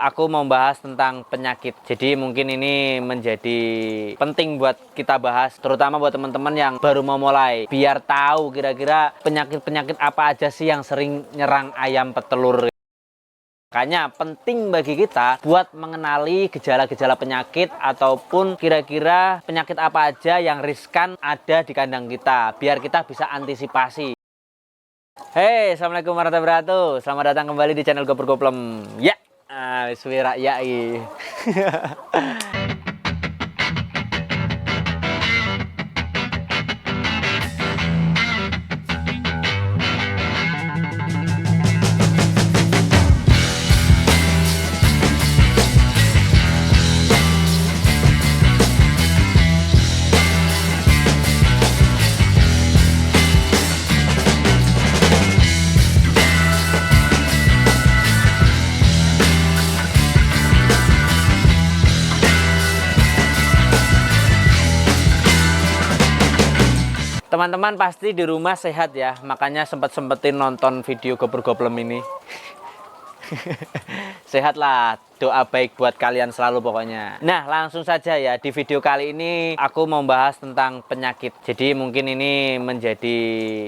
Aku mau bahas tentang penyakit. Jadi mungkin ini menjadi penting buat kita bahas, terutama buat teman-teman yang baru mau mulai. Biar tahu kira-kira penyakit-penyakit apa aja sih yang sering nyerang ayam petelur. Makanya penting bagi kita buat mengenali gejala-gejala penyakit ataupun kira-kira penyakit apa aja yang riskan ada di kandang kita. Biar kita bisa antisipasi. Hey, assalamualaikum warahmatullahi wabarakatuh. Selamat datang kembali di channel Gopur Goplem. Ya, suara yai. Teman-teman pasti di rumah sehat ya, makanya sempetin nonton video Gopur Goplem ini. Sehat lah, doa baik buat kalian selalu pokoknya. Nah, langsung saja ya, di video kali ini aku mau bahas tentang penyakit. Jadi mungkin ini menjadi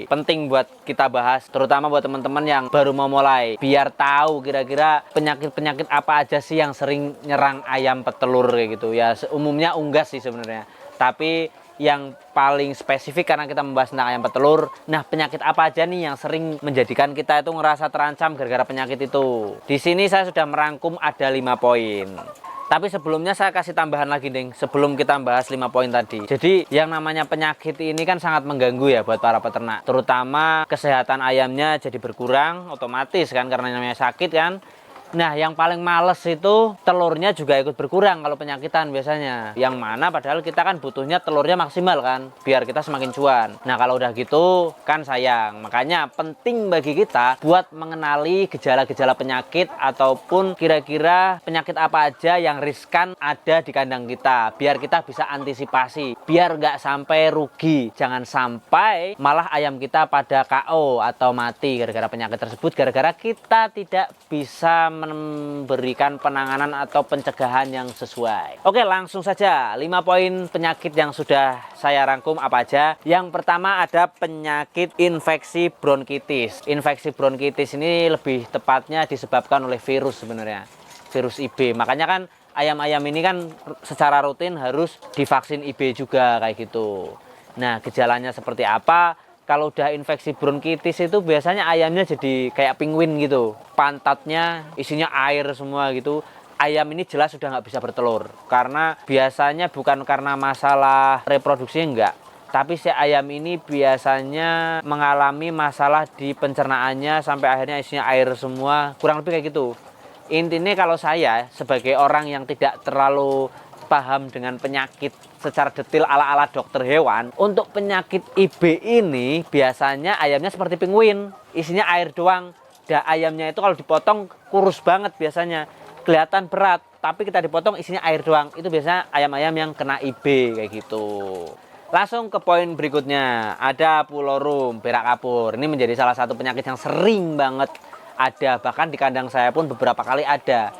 penting buat kita bahas, terutama buat teman-teman yang baru mau mulai. Biar tahu kira-kira penyakit-penyakit apa aja sih yang sering nyerang ayam petelur kayak gitu ya. Umumnya unggas sih sebenarnya, tapi yang paling spesifik karena kita membahas tentang ayam petelur. Nah, penyakit apa aja nih yang sering menjadikan kita itu ngerasa terancam gara-gara penyakit itu? Di sini saya sudah merangkum ada 5 poin. Tapi sebelumnya saya kasih tambahan lagi nih, sebelum kita bahas 5 poin tadi. Jadi yang namanya penyakit ini kan sangat mengganggu ya buat para peternak. Terutama kesehatan ayamnya jadi berkurang otomatis kan karena namanya sakit kan. Nah, yang paling males itu telurnya juga ikut berkurang kalau penyakitan biasanya. Yang mana padahal kita kan butuhnya telurnya maksimal kan, biar kita semakin cuan. Nah, kalau udah gitu kan sayang. Makanya penting bagi kita buat mengenali gejala-gejala penyakit ataupun kira-kira penyakit apa aja yang riskan ada di kandang kita. Biar kita bisa antisipasi, biar nggak sampai rugi. Jangan sampai malah ayam kita pada KO atau mati gara-gara penyakit tersebut, gara-gara kita tidak bisa memberikan penanganan atau pencegahan yang sesuai. Oke, langsung saja 5 poin penyakit yang sudah saya rangkum apa aja. Yang pertama ada penyakit infeksi bronkitis. Infeksi bronkitis ini lebih tepatnya disebabkan oleh virus sebenarnya, virus IB. Makanya kan ayam-ayam ini kan secara rutin harus divaksin IB juga kayak gitu. Nah, gejalanya seperti apa? Kalau udah infeksi bronkitis itu biasanya ayamnya jadi kayak penguin gitu. Pantatnya isinya air semua gitu. Ayam ini jelas sudah nggak bisa bertelur. Karena biasanya bukan karena masalah reproduksinya enggak. Tapi si ayam ini biasanya mengalami masalah di pencernaannya sampai akhirnya isinya air semua. Kurang lebih kayak gitu. Intinya kalau saya sebagai orang yang tidak terlalu paham dengan penyakit secara detail ala-ala dokter hewan, untuk penyakit IB ini biasanya ayamnya seperti penguin, isinya air doang. Dan ayamnya itu kalau dipotong kurus banget biasanya, kelihatan berat, tapi kita dipotong isinya air doang. Itu biasanya ayam-ayam yang kena IB kayak gitu. Langsung ke poin berikutnya, ada pulorum, berak kapur. Ini menjadi salah satu penyakit yang sering banget ada, bahkan di kandang saya pun beberapa kali ada.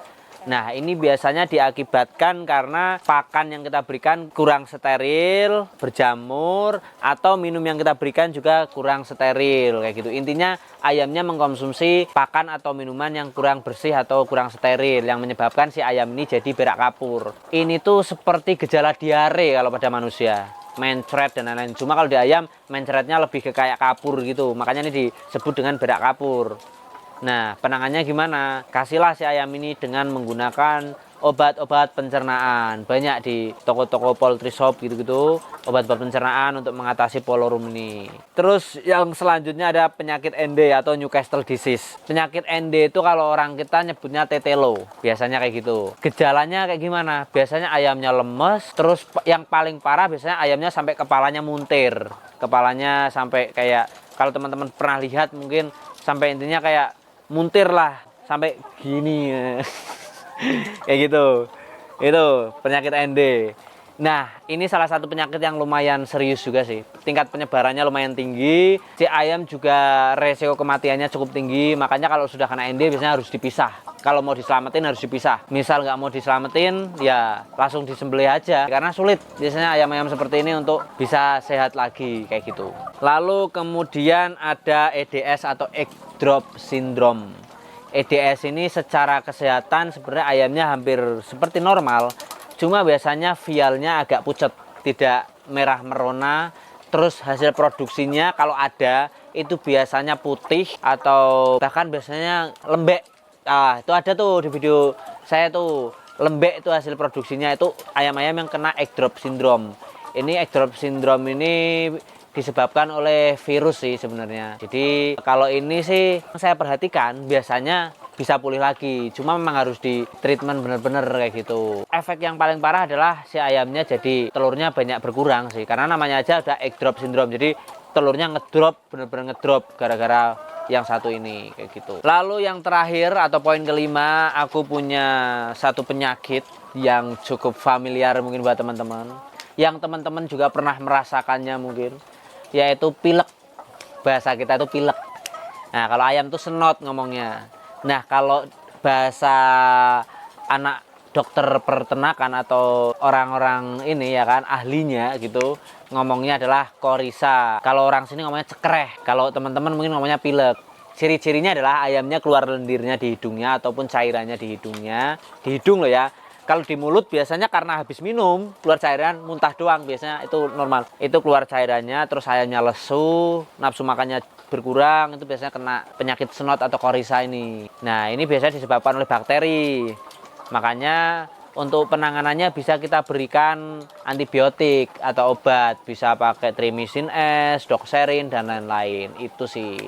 Nah, ini biasanya diakibatkan karena pakan yang kita berikan kurang steril, berjamur, atau minum yang kita berikan juga kurang steril kayak gitu. Intinya ayamnya mengkonsumsi pakan atau minuman yang kurang bersih atau kurang steril yang menyebabkan si ayam ini jadi berak kapur. Ini tuh seperti gejala diare kalau pada manusia, mencret dan lain-lain. Cuma kalau di ayam mencretnya lebih ke kayak kapur gitu. Makanya ini disebut dengan berak kapur. Nah, penanganannya gimana? Kasihlah si ayam ini dengan menggunakan obat-obat pencernaan. Banyak di toko-toko poultry shop gitu-gitu, obat-obat pencernaan untuk mengatasi pulorum ini. Terus yang selanjutnya ada penyakit ND atau Newcastle disease. Penyakit ND itu kalau orang kita nyebutnya tetelo. Biasanya kayak gitu. Gejalanya kayak gimana? Biasanya ayamnya lemes, terus yang paling parah biasanya ayamnya sampai kepalanya muntir. Kepalanya sampai kayak, kalau teman-teman pernah lihat mungkin sampai intinya kayak muntir lah sampai gini. Kayak gitu. Itu penyakit ND. Nah, ini salah satu penyakit yang lumayan serius juga sih. Tingkat penyebarannya lumayan tinggi. Si ayam juga resiko kematiannya cukup tinggi. Makanya kalau sudah kena ND biasanya harus dipisah. Kalau mau diselamatin harus dipisah. Misal nggak mau diselamatin, ya langsung disembelih aja. Karena sulit biasanya ayam-ayam seperti ini untuk bisa sehat lagi kayak gitu. Lalu kemudian ada EDS atau egg drop syndrome. EDS ini secara kesehatan sebenarnya ayamnya hampir seperti normal. Cuma biasanya vialnya agak pucat, tidak merah merona. Terus hasil produksinya kalau ada itu biasanya putih atau bahkan biasanya lembek. Ah, itu ada tuh di video saya tuh, lembek itu hasil produksinya, itu ayam-ayam yang kena egg drop syndrome. Ini egg drop syndrome ini disebabkan oleh virus sih sebenarnya. Jadi kalau ini sih saya perhatikan biasanya bisa pulih lagi, cuma memang harus di treatment bener-bener kayak gitu. Efek yang paling parah adalah si ayamnya jadi telurnya banyak berkurang sih, karena namanya aja udah egg drop syndrome, jadi telurnya ngedrop, bener-bener ngedrop gara-gara yang satu ini kayak gitu. Lalu yang terakhir atau poin kelima, aku punya satu penyakit yang cukup familiar mungkin buat teman-teman, yang teman-teman juga pernah merasakannya mungkin, yaitu pilek. Bahasa kita itu pilek. Nah, kalau ayam tuh senot ngomongnya. Nah, kalau bahasa anak dokter peternakan atau orang-orang ini ya kan, ahlinya gitu, ngomongnya adalah korisa. Kalau orang sini ngomongnya cekreh. Kalau teman-teman mungkin ngomongnya pilek. Ciri-cirinya adalah ayamnya keluar lendirnya di hidungnya ataupun cairannya di hidungnya. Di hidung loh ya. Kalau di mulut biasanya karena habis minum keluar cairan, muntah doang biasanya itu normal. Itu keluar cairannya, terus ayamnya lesu, nafsu makannya berkurang, itu biasanya kena penyakit senot atau korisa ini. Nah, ini biasanya disebabkan oleh bakteri. Makanya untuk penanganannya bisa kita berikan antibiotik atau obat, bisa pakai Trimicin S, Doxerin dan lain-lain. Itu sih.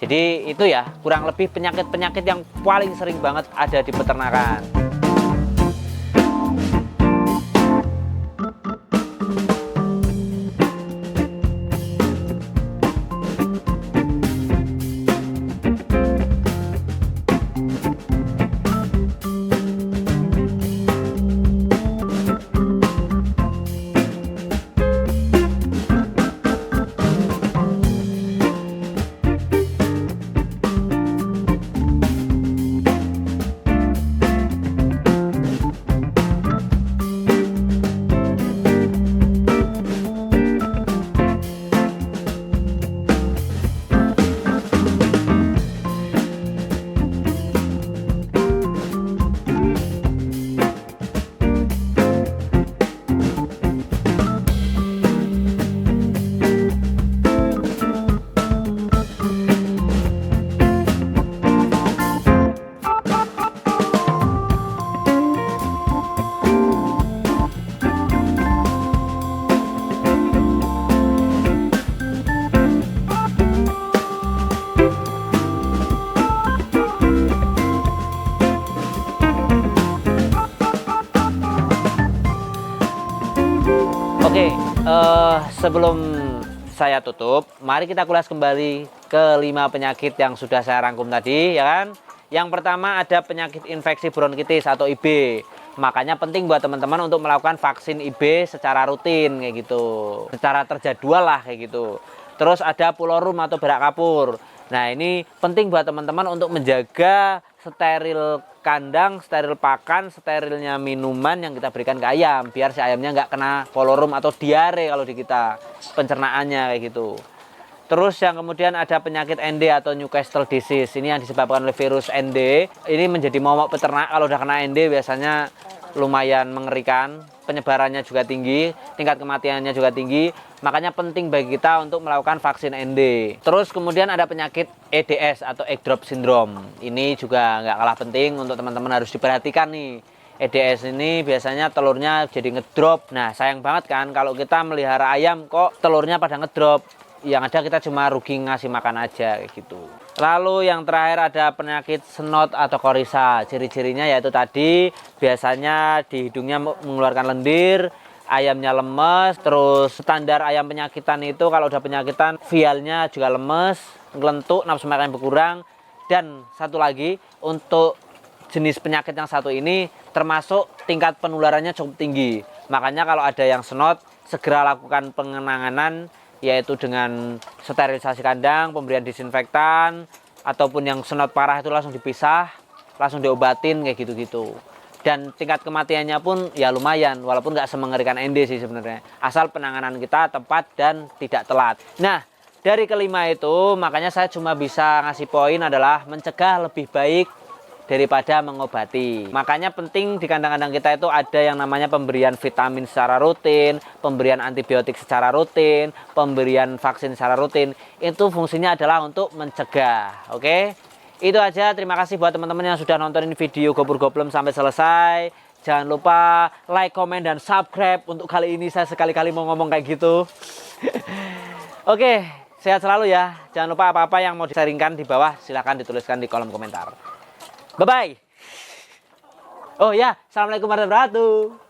Jadi itu ya, kurang lebih penyakit-penyakit yang paling sering banget ada di peternakan. Oke, sebelum saya tutup, mari kita kulas kembali ke 5 penyakit yang sudah saya rangkum tadi, ya kan? Yang pertama ada penyakit infeksi bronkitis atau IB. Makanya penting buat teman-teman untuk melakukan vaksin IB secara rutin kayak gitu, secara terjadwal lah kayak gitu. Terus ada pulorum atau berak kapur. Nah, ini penting buat teman-teman untuk menjaga steril kandang, steril pakan, sterilnya minuman yang kita berikan ke ayam, biar si ayamnya nggak kena pulorum atau diare kalau di kita pencernaannya kayak gitu. Terus yang kemudian ada penyakit ND atau Newcastle disease. Ini yang disebabkan oleh virus ND. Ini menjadi momok peternak. Kalau udah kena ND biasanya lumayan mengerikan. Penyebarannya juga tinggi, tingkat kematiannya juga tinggi. Makanya penting bagi kita untuk melakukan vaksin ND. Terus kemudian ada penyakit EDS atau egg drop syndrome. Ini juga nggak kalah penting untuk teman-teman harus diperhatikan nih. EDS ini biasanya telurnya jadi ngedrop. Nah, sayang banget kan kalau kita melihara ayam kok telurnya pada ngedrop. Yang ada kita cuma rugi ngasih makan aja kayak gitu. Lalu yang terakhir ada penyakit senot atau korisa. Ciri-cirinya yaitu tadi biasanya di hidungnya mengeluarkan lendir, ayamnya lemes, terus standar ayam penyakitan itu kalau udah penyakitan vialnya juga lemes, ngelentuk, nafsu makan berkurang, dan satu lagi untuk jenis penyakit yang satu ini termasuk tingkat penularannya cukup tinggi. Makanya kalau ada yang senot, segera lakukan pengenanganan, yaitu dengan sterilisasi kandang, pemberian disinfektan, ataupun yang senot parah itu langsung dipisah, langsung diobatin kayak gitu-gitu. Dan tingkat kematiannya pun ya lumayan, walaupun nggak semengerikan Ende sih sebenarnya. Asal penanganan kita tepat dan tidak telat. Nah, dari kelima itu, makanya saya cuma bisa ngasih poin adalah mencegah lebih baik daripada mengobati. Makanya penting di kandang-kandang kita itu ada yang namanya pemberian vitamin secara rutin, pemberian antibiotik secara rutin, pemberian vaksin secara rutin. Itu fungsinya adalah untuk mencegah. Oke? Itu aja. Terima kasih buat teman-teman yang sudah nontonin video Gopur Goblem sampai selesai. Jangan lupa like, komen, dan subscribe. Untuk kali ini saya sekali-kali mau ngomong kayak gitu. Oke, sehat selalu ya. Jangan lupa apa-apa yang mau di-sharingkan di bawah silahkan dituliskan di kolom komentar. Bye-bye. Oh ya, assalamualaikum warahmatullahi wabarakatuh.